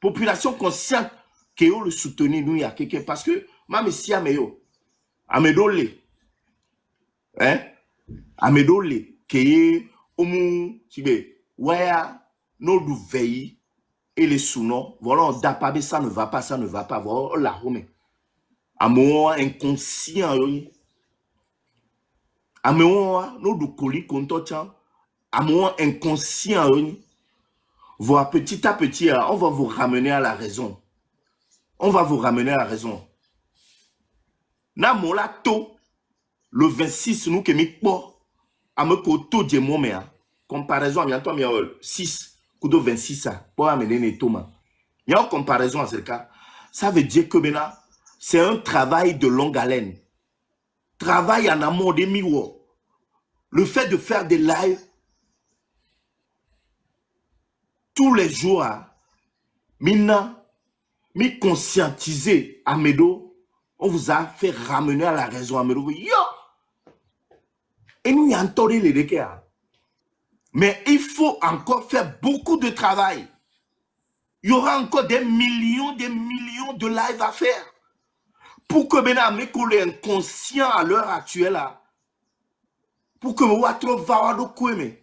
Population consciente que vous le soutenez, nous, il y a quelqu'un. Parce que, même si Ameyo, Amedole, hein, Amedole, que Omu, Tibé, Waya, nos veilles et les sous-noms, voilà, on d'apabe, ça ne va pas, ça ne va pas, voilà, la Rome. Ameyo inconscient, Ameyo, nos du colis, contotian, Ameyo inconscient, voilà, petit à petit, on va vous ramener à la raison. On va vous ramener à la raison. Na mola to, le 26, nous que mi po, à me koto de mon mea. Comparaison à bientôt, 6, kudo 26, pour amener les tomas. Il y a une comparaison à ce cas. Ça veut dire que maintenant, c'est un travail de longue haleine. Travail en amont des miroirs. Le fait de faire des lives tous les jours, maintenant, mi conscientiser à Medo, on vous a fait ramener à la raison à Medo. Yo! Et nous y entendons les décors. Mais il faut encore faire beaucoup de travail. Il y aura encore des millions de lives à faire. Pour que maintenant, mes collègues inconscients à l'heure actuelle, pour que vous ayez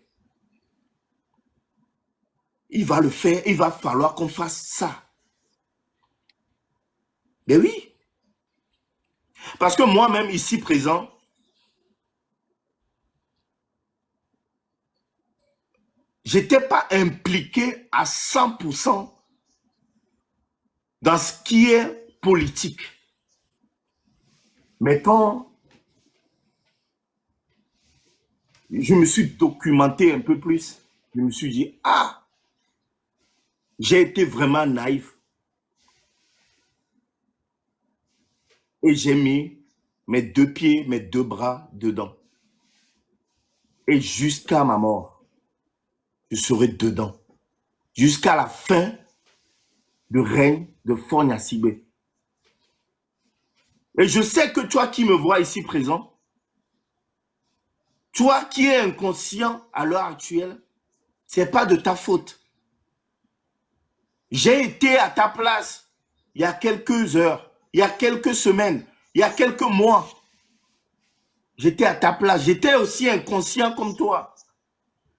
il va le faire, il va falloir qu'on fasse ça. Mais oui. Parce que moi-même, ici présent, je n'étais pas impliqué à 100% dans ce qui est politique. Mais quand je me suis documenté un peu plus, je me suis dit, ah, j'ai été vraiment naïf. Et j'ai mis mes 2 pieds, mes 2 bras dedans. Et jusqu'à ma mort, je serai dedans. Jusqu'à la fin du règne de Fogna Sibé. Et je sais que toi qui me vois ici présent, toi qui es inconscient à l'heure actuelle, ce n'est pas de ta faute. J'ai été à ta place il y a quelques heures, il y a quelques semaines, il y a quelques mois. J'étais à ta place. J'étais aussi inconscient comme toi.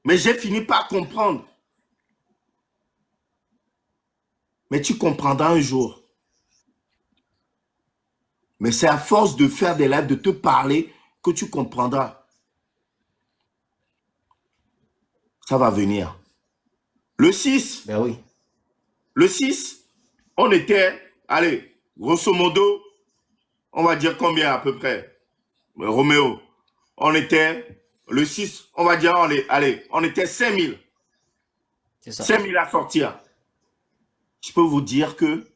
Mais j'ai fini par comprendre. Mais tu comprendras un jour. Mais c'est à force de faire des lives, de te parler, que tu comprendras. Ça va venir. Le 6. Ben oui. Le 6, on était, allez, grosso modo, on va dire combien à peu près, Roméo, on était, le 6, on va dire, on était 5000. C'est ça. 5000 à sortir. Je peux vous dire que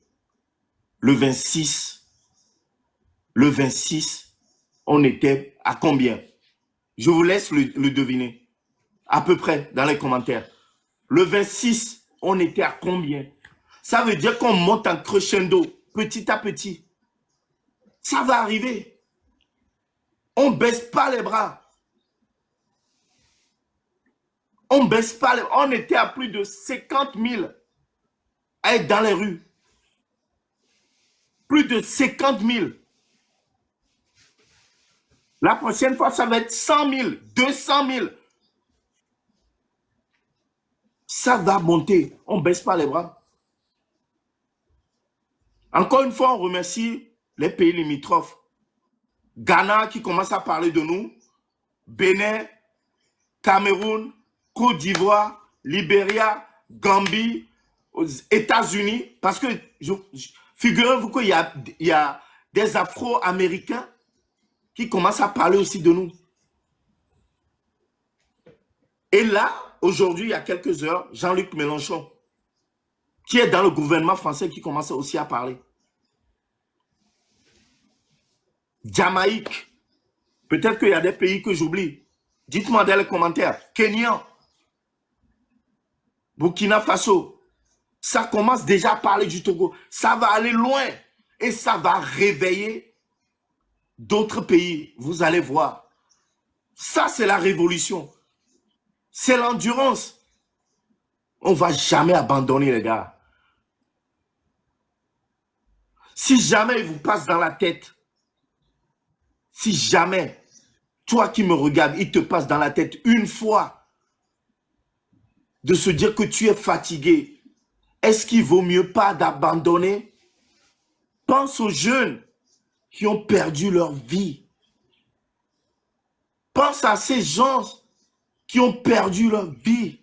le 26, on était à combien? Je vous laisse le deviner. À peu près dans les commentaires. Le 26, on était à combien? Ça veut dire qu'on monte en crescendo, petit à petit. Ça va arriver. On ne baisse pas les bras. On ne baisse pas les bras. On était à plus de 50 000 à être dans les rues. Plus de 50 000. La prochaine fois, ça va être 100 000, 200 000. Ça va monter. On ne baisse pas les bras. Encore une fois, on remercie les pays limitrophes. Ghana qui commence à parler de nous. Bénin, Cameroun, Côte d'Ivoire, Libéria, Gambie, aux États-Unis. Parce que, figurez-vous qu'il y a des Afro-Américains qui commencent à parler aussi de nous. Et là, aujourd'hui, il y a quelques heures, Jean-Luc Mélenchon, qui est dans le gouvernement français, qui commence aussi à parler. Jamaïque. Peut-être qu'il y a des pays que j'oublie. Dites-moi dans les commentaires. Kenya. Burkina Faso. Ça commence déjà à parler du Togo. Ça va aller loin. Et ça va réveiller d'autres pays. Vous allez voir. Ça, c'est la révolution. C'est l'endurance. On ne va jamais abandonner, les gars. Si jamais il vous passe dans la tête, si jamais, toi qui me regardes, il te passe dans la tête une fois de se dire que tu es fatigué, est-ce qu'il vaut mieux pas d'abandonner? Pense aux jeunes qui ont perdu leur vie. Pense à ces gens qui ont perdu leur vie.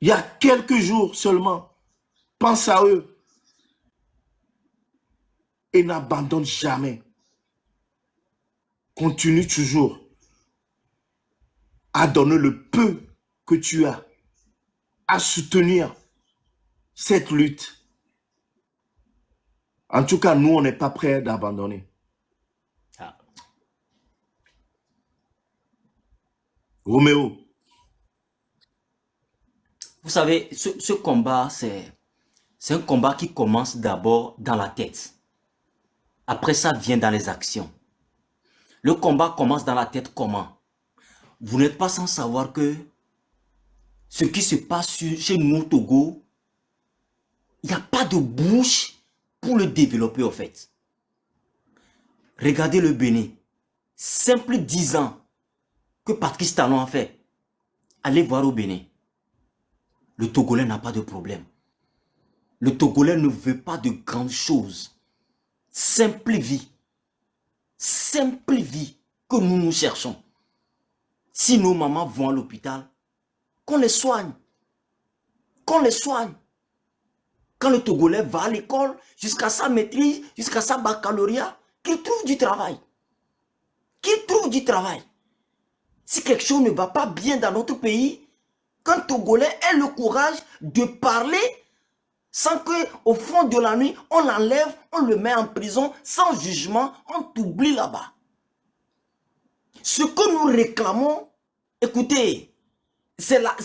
Il y a quelques jours seulement. Pense à eux. Et n'abandonne jamais. Continue toujours à donner le peu que tu as, à soutenir cette lutte. En tout cas, nous, on n'est pas prêts d'abandonner. Ah. Roméo. Vous savez, ce combat, c'est un combat qui commence d'abord dans la tête. Après ça vient dans les actions. Le combat commence dans la tête comment? Vous n'êtes pas sans savoir que ce qui se passe chez nous au Togo, il n'y a pas de bouche pour le développer au fait. Regardez le Bénin. Simple 10 ans que Patrice Talon a fait. Allez voir au Bénin. Le Togolais n'a pas de problème. Le Togolais ne veut pas de grandes choses. Simple vie. Simple vie que nous cherchons. Si nos mamans vont à l'hôpital, qu'on les soigne. Qu'on les soigne. Quand le Togolais va à l'école, jusqu'à sa maîtrise, jusqu'à sa baccalauréat, qu'il trouve du travail. Qu'il trouve du travail. Si quelque chose ne va pas bien dans notre pays, qu'un Togolais ait le courage de parler sans qu'au fond de la nuit, on l'enlève, on le met en prison, sans jugement, on t'oublie là-bas. Ce que nous réclamons, écoutez, c'est la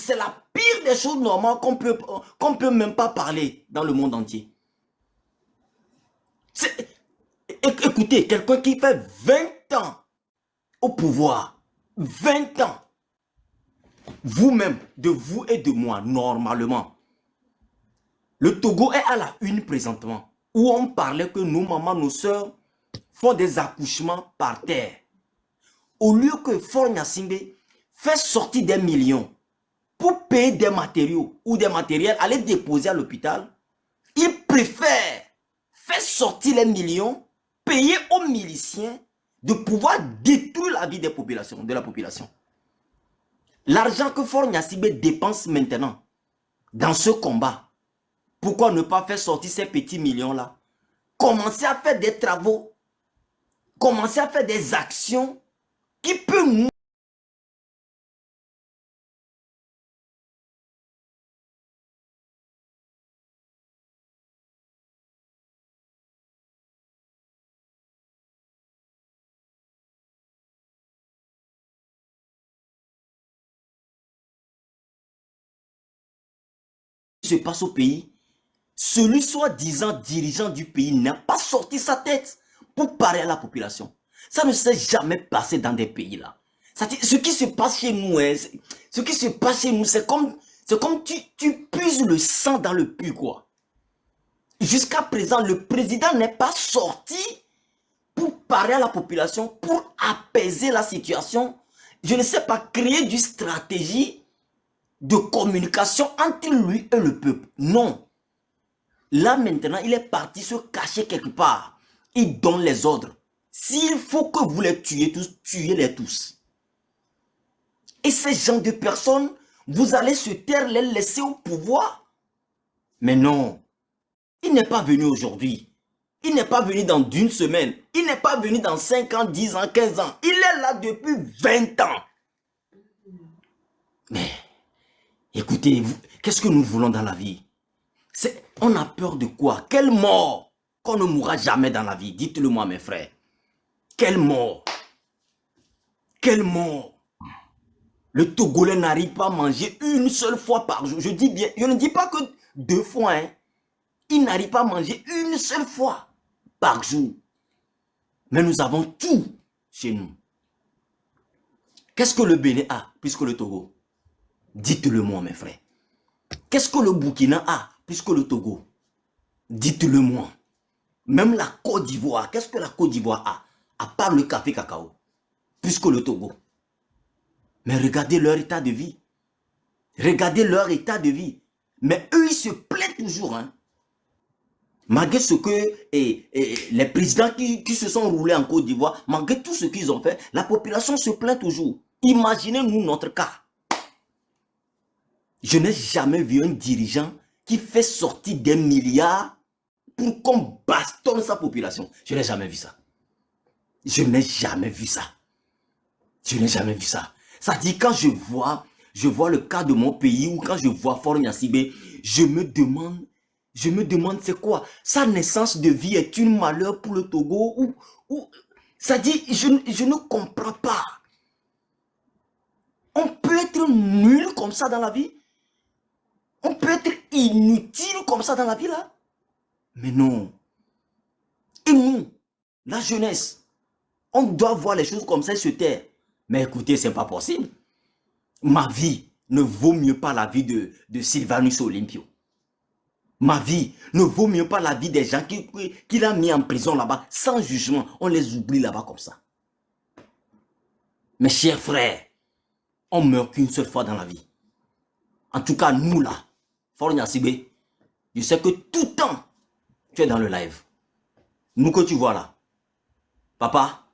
pire des choses normales qu'on peut même pas parler dans le monde entier. Écoutez, quelqu'un qui fait 20 ans au pouvoir, 20 ans, vous-même, de vous et de moi, normalement, le Togo est à la une présentement, où on parlait que nos mamans, nos soeurs font des accouchements par terre. Au lieu que Faure Gnassingbé fait sortir des millions pour payer des matériaux ou des matériels, aller déposer à l'hôpital, il préfère faire sortir les millions, payer aux miliciens de pouvoir détruire la vie des populations, de la population. L'argent que Faure Gnassingbé dépense maintenant dans ce combat, pourquoi ne pas faire sortir ces petits millions-là? Commencer à faire des travaux, commencer à faire des actions qui peuvent nous... se passe au pays, celui soi-disant dirigeant du pays n'a pas sorti sa tête pour parler à la population. Ça ne s'est jamais passé dans des pays là. Ce qui se passe chez nous, c'est comme tu puises le sang dans le puits, quoi. Jusqu'à présent, le président n'est pas sorti pour parler à la population, pour apaiser la situation. Je ne sais pas, créer du stratégie de communication entre lui et le peuple. Non. Là maintenant, il est parti se cacher quelque part. Il donne les ordres. S'il faut que vous les tuiez tous, tuez-les tous. Et ces gens de personnes, vous allez se taire, les laisser au pouvoir. Mais non. Il n'est pas venu aujourd'hui. Il n'est pas venu dans une semaine. Il n'est pas venu dans 5 ans, 10 ans, 15 ans. Il est là depuis 20 ans. Mais, écoutez, qu'est-ce que nous voulons dans la vie? On a peur de quoi? Quelle mort? Qu'on ne mourra jamais dans la vie. Dites-le moi, mes frères. Quelle mort? Quelle mort? Le Togolais n'arrive pas à manger une seule fois par jour. Je dis bien, je ne dis pas que 2 fois. Hein. Il n'arrive pas à manger une seule fois par jour. Mais nous avons tout chez nous. Qu'est-ce que le Bénin a plus que le Togo? Dites-le moi, mes frères. Qu'est-ce que le Burkina a plus que le Togo? Dites-le moi. Même la Côte d'Ivoire, qu'est-ce que la Côte d'Ivoire a? À part le café cacao, plus que le Togo. Mais regardez leur état de vie. Regardez leur état de vie. Mais eux, ils se plaignent toujours. Hein. Malgré ce que les présidents qui se sont roulés en Côte d'Ivoire, malgré tout ce qu'ils ont fait, la population se plaint toujours. Imaginez-nous notre cas. Je n'ai jamais vu un dirigeant qui fait sortir des milliards pour qu'on bastonne sa population. Je n'ai jamais vu ça. Je n'ai jamais vu ça. Je n'ai jamais vu ça. Ça dit, quand je vois le cas de mon pays ou quand je vois Faure Gnassingbé, je me demande c'est quoi? Sa naissance de vie est une malheur pour le Togo ou ça dit, je ne comprends pas. On peut être nul comme ça dans la vie. On peut être inutile comme ça dans la vie là. Mais non. Et nous, la jeunesse, on doit voir les choses comme ça et se taire. Mais écoutez, c'est pas possible. Ma vie ne vaut mieux pas la vie de Sylvanus Olympio. Ma vie ne vaut mieux pas la vie des gens qu'il a mis en prison là-bas, sans jugement. On les oublie là-bas comme ça. Mes chers frères, on meurt qu'une seule fois dans la vie. En tout cas, nous là, Faure Gnassingbé, je sais que tout le temps, tu es dans le live. Nous que tu vois là, papa,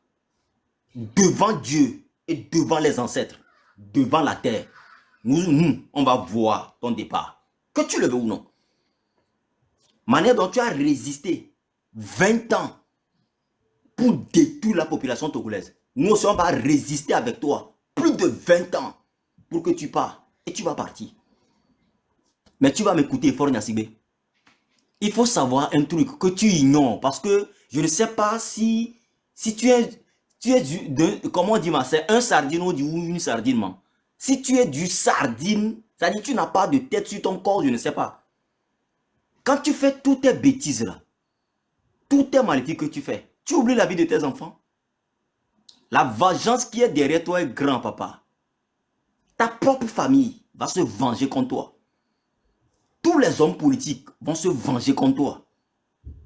devant Dieu et devant les ancêtres, devant la terre, nous, on va voir ton départ. Que tu le veux ou non. Manière dont tu as résisté 20 ans pour détruire la population togolaise. Nous aussi, on va résister avec toi plus de 20 ans pour que tu pars. Et tu vas partir. Mais tu vas m'écouter, Faure Gnassingbé. Il faut savoir un truc que tu ignores. Parce que je ne sais pas si tu es comment on dit, c'est un sardine ou une sardine. Man. Si tu es du sardine, ça dit que tu n'as pas de tête sur ton corps, je ne sais pas. Quand tu fais toutes tes bêtises là, tout est maléfique que tu fais, tu oublies la vie de tes enfants. La vengeance qui est derrière toi est grand, papa. Ta propre famille va se venger contre toi. Tous les hommes politiques vont se venger contre toi.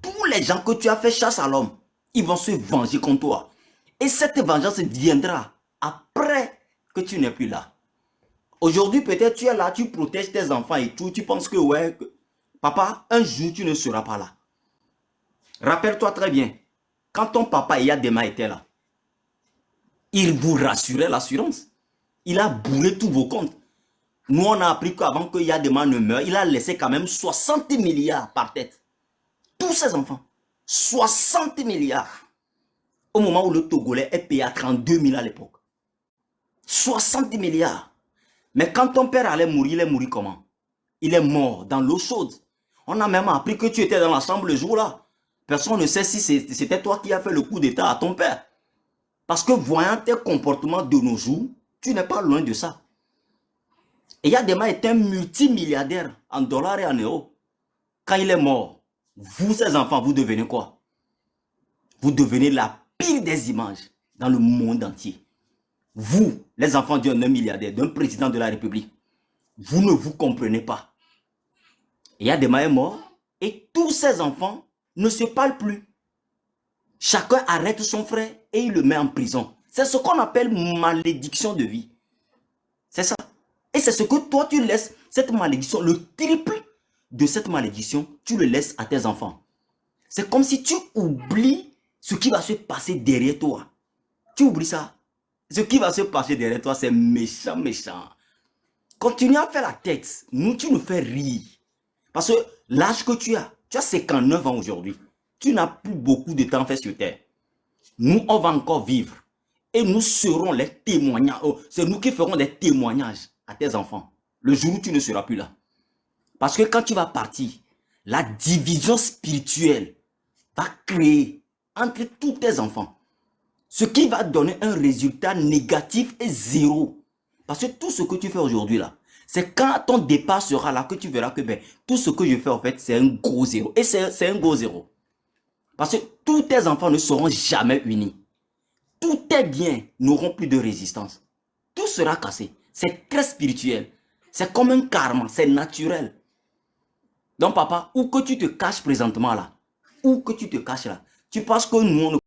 Tous les gens que tu as fait chasse à l'homme, ils vont se venger contre toi. Et cette vengeance viendra après que tu n'es plus là. Aujourd'hui, peut-être tu es là, tu protèges tes enfants et tout, tu penses que ouais, papa, un jour tu ne seras pas là. Rappelle-toi très bien, quand ton papa Yadema était là, il vous rassurait l'assurance. Il a bourré tous vos comptes. Nous, on a appris qu'avant que Yadema ne meure, il a laissé quand même 60 milliards par tête. Tous ses enfants. 60 milliards. Au moment où le Togolais est payé à 32 000 à l'époque. 60 milliards. Mais quand ton père allait mourir, il est mort comment? Il est mort dans l'eau chaude. On a même appris que tu étais dans la chambre le jour-là. Personne ne sait si c'était toi qui as fait le coup d'état à ton père. Parce que voyant tes comportements de nos jours, tu n'es pas loin de ça. Et Yadema est un multimilliardaire en dollars et en euros. Quand il est mort, vous, ses enfants, vous devenez quoi? Vous devenez la pire des images dans le monde entier. Vous, les enfants d'un milliardaire, d'un président de la République, vous ne vous comprenez pas. Yadema est mort et tous ses enfants ne se parlent plus. Chacun arrête son frère et il le met en prison. C'est ce qu'on appelle malédiction de vie. C'est ça. Et c'est ce que toi tu laisses, cette malédiction, le triple de cette malédiction, tu le laisses à tes enfants. C'est comme si tu oublies ce qui va se passer derrière toi. Tu oublies ça. Ce qui va se passer derrière toi, c'est méchant, méchant. Continue à faire la tête. Nous, tu nous fais rire. Parce que l'âge que tu as 59 ans aujourd'hui. Tu n'as plus beaucoup de temps fait sur terre. Nous, on va encore vivre. Et nous serons les témoignages. C'est nous qui ferons des témoignages à tes enfants. Le jour où tu ne seras plus là. Parce que quand tu vas partir, la division spirituelle va créer entre tous tes enfants. Ce qui va donner un résultat négatif et zéro. Parce que tout ce que tu fais aujourd'hui là, c'est quand ton départ sera là que tu verras que tout ce que je fais en fait, c'est un gros zéro. Et c'est un gros zéro. Parce que tous tes enfants ne seront jamais unis. Tous tes biens n'auront plus de résistance. Tout sera cassé. C'est très spirituel. C'est comme un karma, c'est naturel. Donc papa, où que tu te caches présentement là, où que tu te caches là? Tu penses que nous, on ne